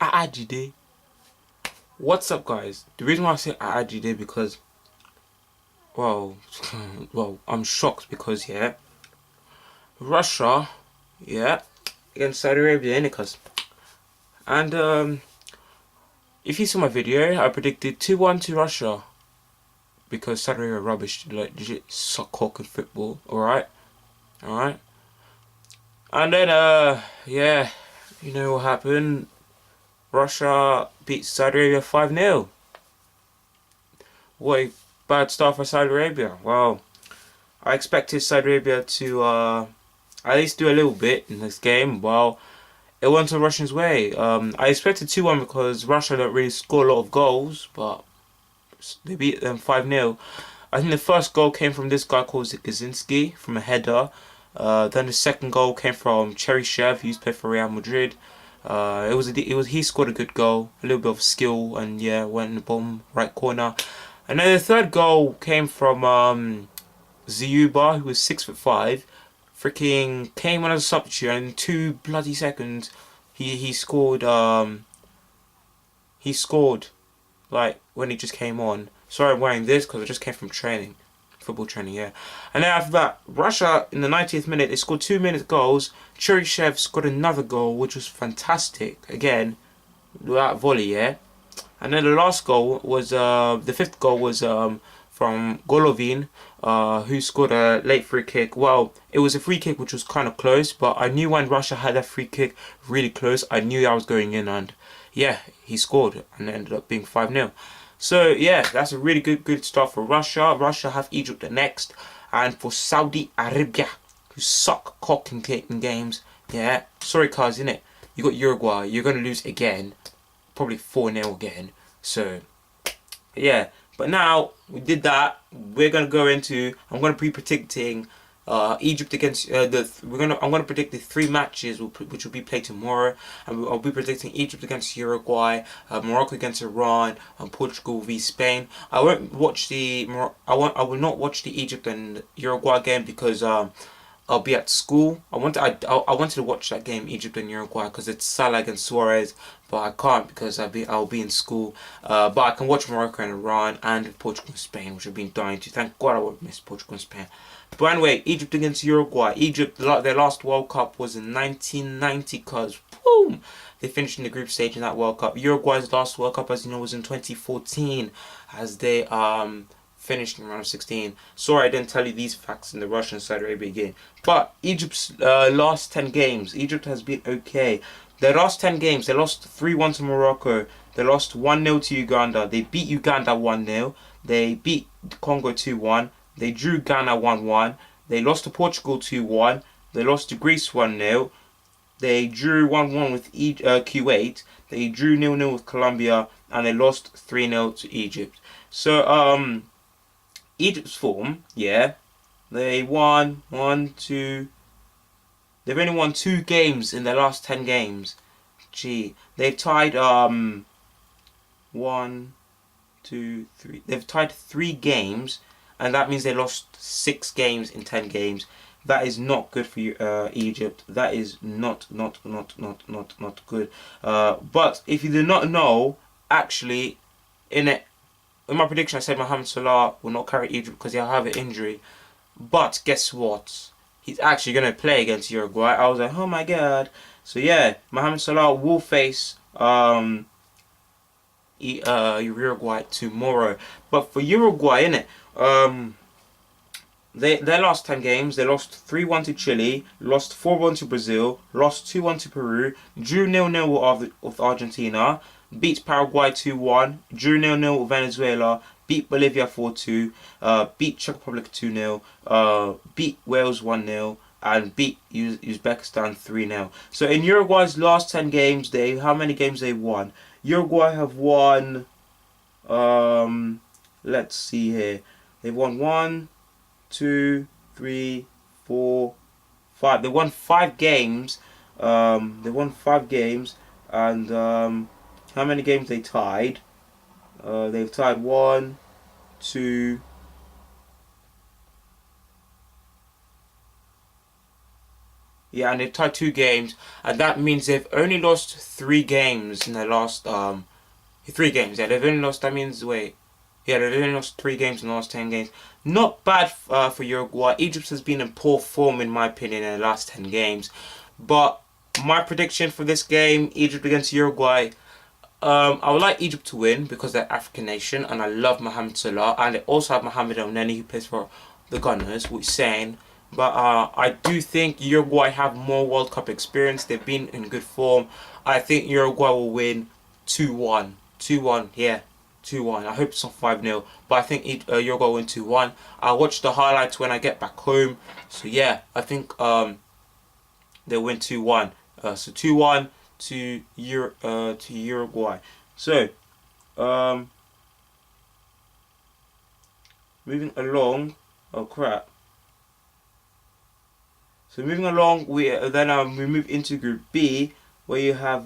Aajide. What's up, guys? The reason why I say Aajide because, well, well, I'm shocked because Russia, yeah, against Saudi Arabia, innit, cuz? And if you saw my video, I predicted 2-1 to Russia because Saudi Arabia are rubbish, like legit suck cock in football. All right. And then yeah, you know what happened? Russia beat Saudi Arabia 5-0. What a bad start for Saudi Arabia. Well, I expected Saudi Arabia to at least do a little bit in this game. Well, it went the Russians' way. I expected 2-1 because Russia don't really score a lot of goals, but they beat them 5-0. I think the first goal came from this guy called Zikazinski from a header. Then the second goal came from Cheryshev, who used to play for Real Madrid. He scored a good goal, a little bit of skill, and yeah, went in the bottom right corner. And then the third goal came from Ziuba, who was 6'5", freaking came on as a substitute, and in 2 bloody seconds, he scored. He scored like when he just came on. Sorry, I'm wearing this because I just came from training, football training, yeah. And then after that, Russia in the 90th minute, they scored 2 minute goals. Cheryshev scored another goal, which was fantastic. Again, that volley, yeah. And then the last goal was the fifth goal was from Golovin, who scored a late free kick. Well, it was a free kick which was kind of close, but I knew when Russia had that free kick really close, I knew I was going in, and yeah, he scored, and it ended up being 5-0. So yeah, that's a really good start for Russia. Russia have Egypt the next, and for Saudi Arabia, who suck cock in games. Yeah, sorry, cuz, innit? You got Uruguay. You're gonna lose again, probably 4-0 again. So yeah, but now we did that. We're gonna go into. I'm gonna be predicting Egypt against I'm gonna predict the 3 matches which will be played tomorrow, and I'll be predicting Egypt against Uruguay, Morocco against Iran, and Portugal v Spain. I won't watch the I will not watch the Egypt and Uruguay game because I'll be at school. I wanted to watch that game, Egypt and Uruguay, because it's Salah against Suarez, but I can't because I'll be in school. But I can watch Morocco and Iran and Portugal and Spain, which I've been dying to. Thank God I won't miss Portugal and Spain. But anyway, Egypt against Uruguay. Egypt, their last World Cup was in 1990, cause boom, they finished in the group stage in that World Cup. Uruguay's last World Cup, as you know, was in 2014, as they finished in round of 16. Sorry I didn't tell you these facts in the Russian Saudi Arabia game. But Egypt's last 10 games, Egypt has been okay. Their last 10 games, they lost 3-1 to Morocco. They lost 1-0 to Uganda. They beat Uganda 1-0. They beat Congo 2-1. They drew Ghana 1-1. They lost to Portugal 2-1. They lost to Greece 1-0. They drew 1-1 with Kuwait. They drew 0-0 with Colombia. And they lost 3-0 to Egypt. So, Egypt's form, yeah, they won they've only won 2 games in their last 10 games. Gee, they've tied 1, 2, 3. They've tied 3 games, and that means they lost 6 games in 10 games. That is not good for Egypt. That is not good. But if you do not know, actually, in my prediction, I said Mohamed Salah will not carry Egypt because he'll have an injury. But guess what? He's actually going to play against Uruguay. I was like, oh my god. So yeah, Mohamed Salah will face Uruguay tomorrow. But for Uruguay, innit? Their last 10 games, they lost 3-1 to Chile, lost 4-1 to Brazil, lost 2-1 to Peru, drew 0-0 with Argentina, beat Paraguay 2-1, drew 0-0 with Venezuela, beat Bolivia 4-2, beat Czech Republic 2-0, beat Wales 1-0, and beat Uzbekistan 3-0. So in Uruguay's last 10 games, how many games they won? Uruguay have won, let's see here, they've won 1, 2, 3, 4, 5. They won 5 games. And how many games they tied? They've tied 1, 2. Yeah, and they've tied 2 games, and that means they've only lost 3 games in the last 3 games. Yeah, they've only lost. That means wait. Yeah, they've only lost 3 games in the last 10 games. Not bad for Uruguay. Egypt has been in poor form in my opinion in the last 10 games, but my prediction for this game, Egypt against Uruguay. I would like Egypt to win because they're African nation, and I love Mohamed Salah, and they also have Mohamed El Neni who plays for the Gunners, which is saying. But I do think Uruguay have more World Cup experience. They've been in good form. I think Uruguay will win 2-1. 2-1, yeah. 2-1. I hope it's not 5-0. But I think Uruguay will win 2-1. I'll watch the highlights when I get back home. So yeah, I think they'll win 2-1. So 2-1 to Uruguay. So moving along. Oh crap. So moving along, we move into Group B, where you have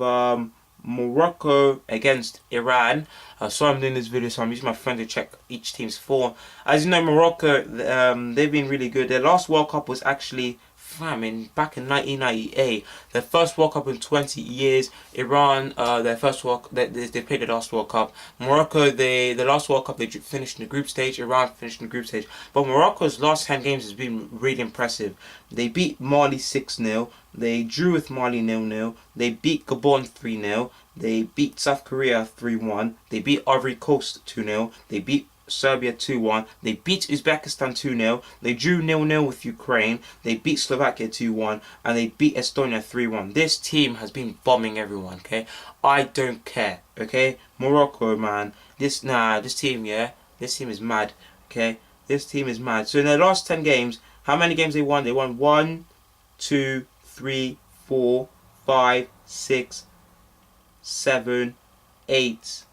Morocco against Iran. So I'm doing this video, so I'm using my phone to check each team's form. As you know, Morocco, they've been really good. Their last World Cup was actually back in 1998, their first World Cup in 20 years. Iran, their first they played the last World Cup. Morocco, the last World Cup they finished in the group stage. Iran finished in the group stage. But Morocco's last 10 games has been really impressive. They beat Mali 6-0. They drew with Mali 0-0. They beat Gabon 3-0. They beat South Korea 3-1. They beat Ivory Coast 2-0. They beat Serbia 2-1. They beat Uzbekistan 2-0. They drew 0-0 with Ukraine. They beat Slovakia 2-1. And they beat Estonia 3-1. This team has been bombing everyone, okay? I don't care, okay? Morocco, man. This team, yeah? This team is mad, okay? This team is mad. So in their last 10 games, how many games they won? They won 1, 2, 3, 4, 5, 6, 7, 8.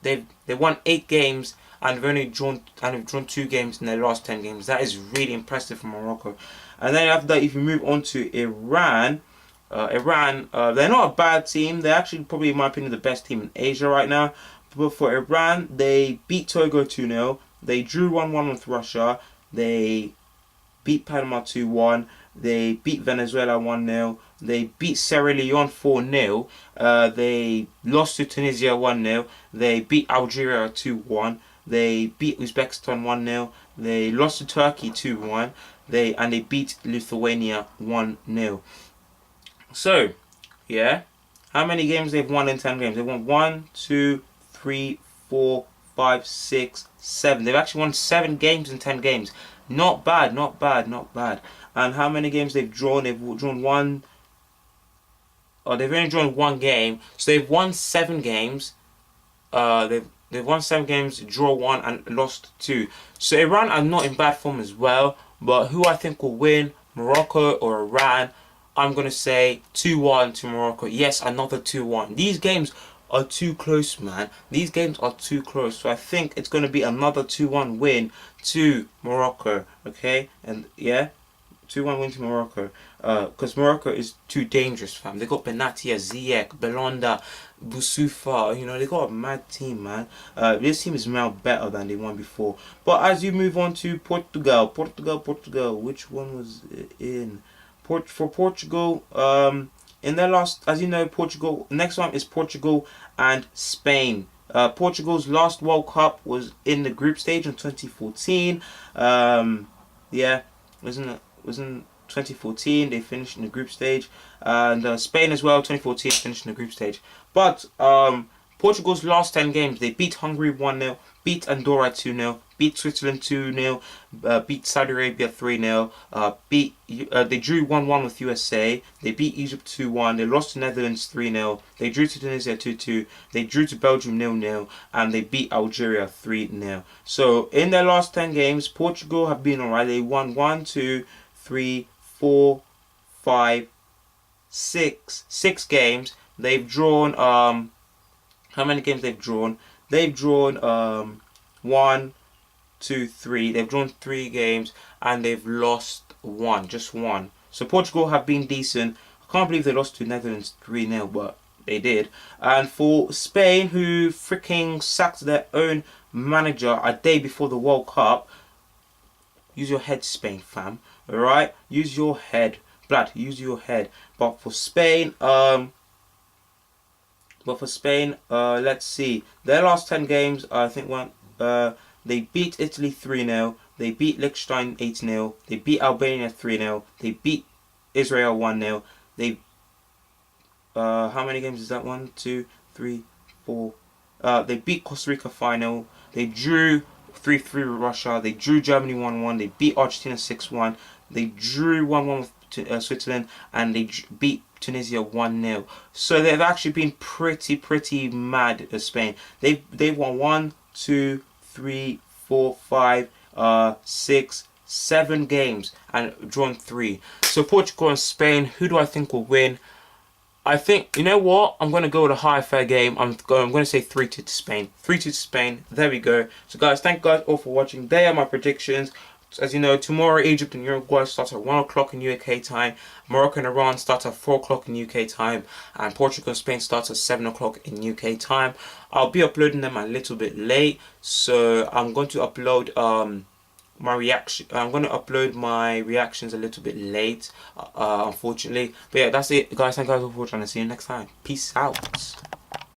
They won 8 games and they've drawn 2 games in their last 10 games. That is really impressive for Morocco. And then after that, if you move on to Iran, they're not a bad team. They're actually probably, in my opinion, the best team in Asia right now. But for Iran, they beat Togo 2-0. They drew 1-1 with Russia. They beat Panama 2-1. They beat Venezuela 1-0. They beat Sierra Leone 4-0. They lost to Tunisia 1-0. They beat Algeria 2-1. They beat Uzbekistan 1-0. They lost to Turkey 2-1. They beat Lithuania 1-0. So, yeah. How many games they've won in 10 games? They won 1, 2, 3, 4, 5, 6, 7. They've actually won 7 games in 10 games. Not bad, not bad, not bad. And how many games they've drawn? They've drawn 1. Oh, they've only drawn 1 game. So they've won 7 games. They've won 7 games, draw 1 and lost 2. So Iran are not in bad form as well. But who I think will win, Morocco or Iran? I'm going to say 2-1 to Morocco. Yes, another 2-1. These games are too close, man. These games are too close. So I think it's going to be another 2-1 win to Morocco. Okay? And yeah, 2-1 win to Morocco. Because Morocco is too dangerous, fam. They got Benatia, Ziyech, Belanda, Boussoufa. You know, they got a mad team, man. This team is now better than the one before. But as you move on to Portugal. Which one was it in? For Portugal, in their last, as you know, Portugal, next one is Portugal and Spain. Portugal's last World Cup was in the group stage in 2014. Yeah, was in 2014. They finished in the group stage, and Spain as well. 2014 finished in the group stage. But Portugal's last 10 games, they beat Hungary 1-0, beat Andorra 2-0, beat Switzerland 2-0, beat Saudi Arabia 3-0, they drew 1-1 with USA, they beat Egypt 2-1, they lost to Netherlands 3-0, they drew to Tunisia 2-2, they drew to Belgium 0-0, and they beat Algeria 3-0. So in their last 10 games, Portugal have been alright. They won 1, 2, 3, 4, 5, 6 games. They've drawn how many games they've drawn? They've drawn 1, 2, 3. They've drawn 3 games and they've lost 1, just 1. So Portugal have been decent. I can't believe they lost to Netherlands 3-0, but they did. And for Spain, who freaking sacked their own manager a day before the World Cup, use your head, Spain, fam. Alright? Use your head. blood, use your head. But for Spain, let's see. Their last 10 games, I think they beat Italy 3-0. They beat Liechtenstein 8-0. They beat Albania 3-0. They beat Israel 1-0. They how many games is that? 1, 2, 3, 4. They beat Costa Rica 5-0. They drew 3-3 with Russia. They drew Germany 1-1. They beat Argentina 6-1. They drew 1-1 with Switzerland, and they beat Tunisia 1-0. So they've actually been pretty mad at Spain. They've won 1, 2, 3, 4, 5, 6, 7 games and drawn 3. So Portugal and Spain, who do I think will win? I think, you know what? I'm going to go with a high fair game. I'm going to say 3-2 to Spain. 3-2 to Spain. There we go. So guys, thank you guys all for watching. They are my predictions. As you know, tomorrow Egypt and Uruguay starts at 1 o'clock in UK time. Morocco and Iran starts at 4 o'clock in UK time. And Portugal and Spain starts at 7 o'clock in UK time. I'll be uploading them a little bit late. So I'm going to upload my reaction. I'm going to upload my reactions a little bit late, unfortunately. But yeah, that's it, guys. Thank you guys all for watching. I'll see you next time. Peace out.